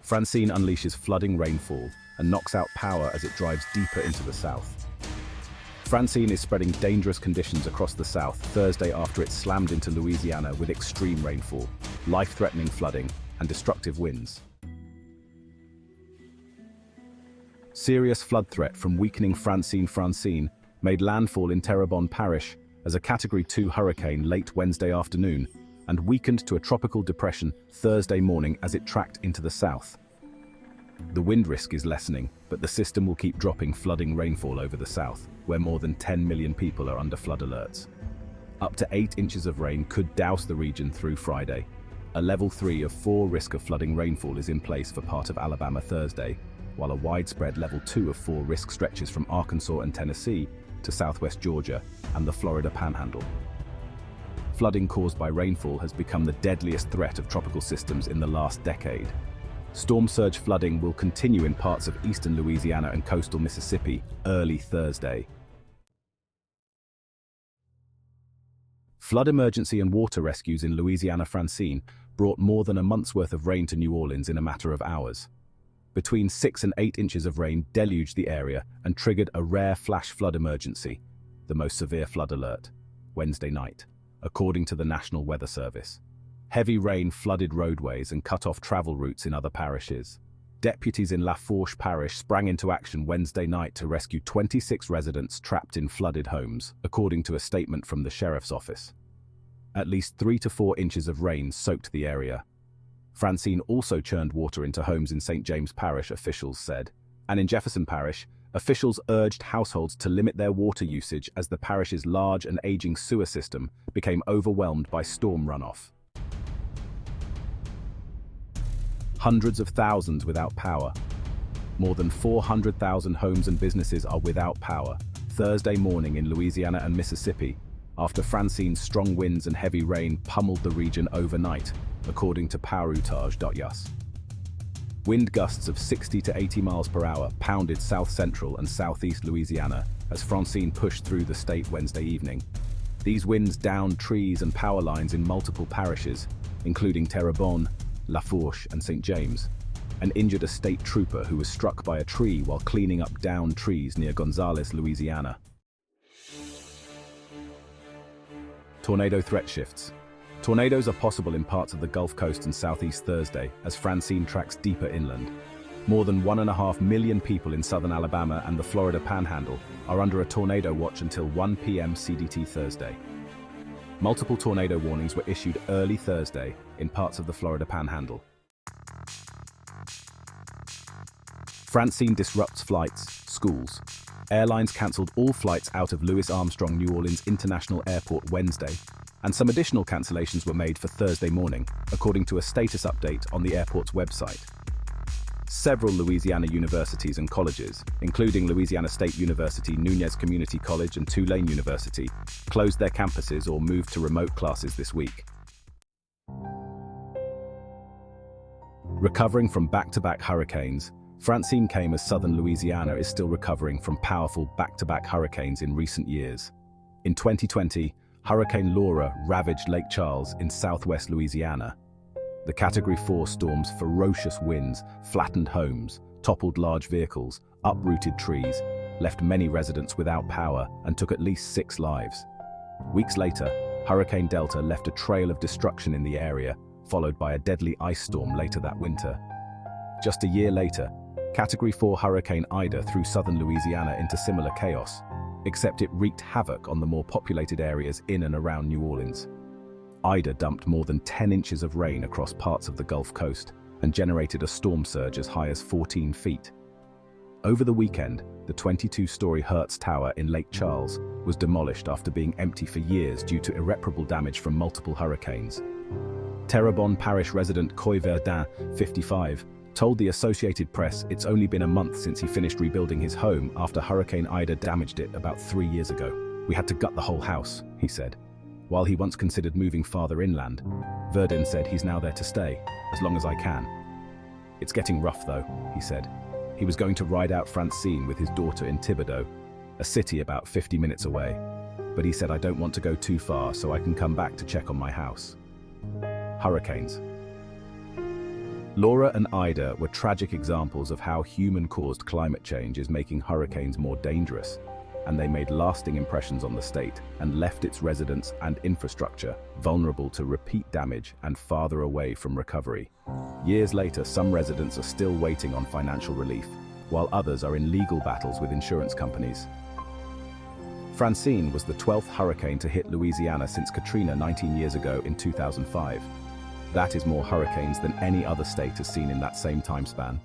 Francine unleashes flooding rainfall and knocks out power as it drives deeper into the south. Francine is spreading dangerous conditions across the south Thursday after it slammed into Louisiana with extreme rainfall, life-threatening flooding, and destructive winds. Serious flood threat from weakening Francine made landfall in Terrebonne Parish as a Category 2 hurricane late Wednesday afternoon and weakened to a tropical depression Thursday morning as it tracked into the south. The wind risk is lessening, but the system will keep dropping flooding rainfall over the south, where more than 10 million people are under flood alerts. Up to 8 inches of rain could douse the region through Friday. A level 3 of 4 risk of flooding rainfall is in place for part of Alabama Thursday, while a widespread level 2 of 4 risk stretches from Arkansas and Tennessee to southwest Georgia and the Florida Panhandle. Flooding caused by rainfall has become the deadliest threat of tropical systems in the last decade. Storm surge flooding will continue in parts of eastern Louisiana and coastal Mississippi early Thursday. Flood emergency and water rescues in Louisiana Francine brought more than a month's worth of rain to New Orleans in a matter of hours. Between 6 and 8 inches of rain deluged the area and triggered a rare flash flood emergency, the most severe flood alert, Wednesday night, according to the National Weather Service. Heavy rain flooded roadways and cut off travel routes in other parishes. Deputies in Lafourche Parish sprang into action Wednesday night to rescue 26 residents trapped in flooded homes, according to a statement from the sheriff's office. At least 3 to 4 inches of rain soaked the area. Francine also churned water into homes in St. James Parish, officials said. And in Jefferson Parish, officials urged households to limit their water usage as the parish's large and aging sewer system became overwhelmed by storm runoff. Hundreds of thousands without power. More than 400,000 homes and businesses are without power Thursday morning in Louisiana and Mississippi after Francine's strong winds and heavy rain pummeled the region overnight, according to poweroutage.us. Wind gusts of 60 to 80 miles per hour pounded south-central and southeast Louisiana as Francine pushed through the state Wednesday evening. These winds downed trees and power lines in multiple parishes, including Terrebonne, Lafourche, and St. James, and injured a state trooper who was struck by a tree while cleaning up downed trees near Gonzales, Louisiana. Tornado threat shifts. Tornadoes are possible in parts of the Gulf Coast and southeast Thursday as Francine tracks deeper inland. More than 1.5 million people in southern Alabama and the Florida Panhandle are under a tornado watch until 1 p.m. CDT Thursday. Multiple tornado warnings were issued early Thursday in parts of the Florida Panhandle. Francine disrupts flights, schools. Airlines cancelled all flights out of Louis Armstrong New Orleans International Airport Wednesday, and some additional cancellations were made for Thursday morning, according to a status update on the airport's website. Several Louisiana universities and colleges, including Louisiana State University, Nunez Community College, and Tulane University, closed their campuses or moved to remote classes this week. Recovering from back-to-back hurricanes, Francine came as southern Louisiana is still recovering from powerful back-to-back hurricanes in recent years. In 2020, Hurricane Laura ravaged Lake Charles in southwest Louisiana. The Category 4 storm's ferocious winds flattened homes, toppled large vehicles, uprooted trees, left many residents without power, and took at least 6 lives. Weeks later, Hurricane Delta left a trail of destruction in the area, followed by a deadly ice storm later that winter. Just a year later, Category 4 Hurricane Ida threw southern Louisiana into similar chaos, except it wreaked havoc on the more populated areas in and around New Orleans. Ida dumped more than 10 inches of rain across parts of the Gulf Coast and generated a storm surge as high as 14 feet. Over the weekend, the 22-story Hertz Tower in Lake Charles was demolished after being empty for years due to irreparable damage from multiple hurricanes. Terrebonne Parish resident Coy Verdun, 55, told the Associated Press it's only been a month since he finished rebuilding his home after Hurricane Ida damaged it about 3 years ago. "We had to gut the whole house," he said. While he once considered moving farther inland, Verdun said he's now there to stay, as long as I can. "It's getting rough though," he said. He was going to ride out Francine with his daughter in Thibodaux, a city about 50 minutes away. But he said, "I don't want to go too far so I can come back to check on my house." Hurricanes. Laura and Ida were tragic examples of how human-caused climate change is making hurricanes more dangerous, and they made lasting impressions on the state and left its residents and infrastructure vulnerable to repeat damage and farther away from recovery. Years later, some residents are still waiting on financial relief, while others are in legal battles with insurance companies. Francine was the 12th hurricane to hit Louisiana since Katrina 19 years ago in 2005. That is more hurricanes than any other state has seen in that same time span.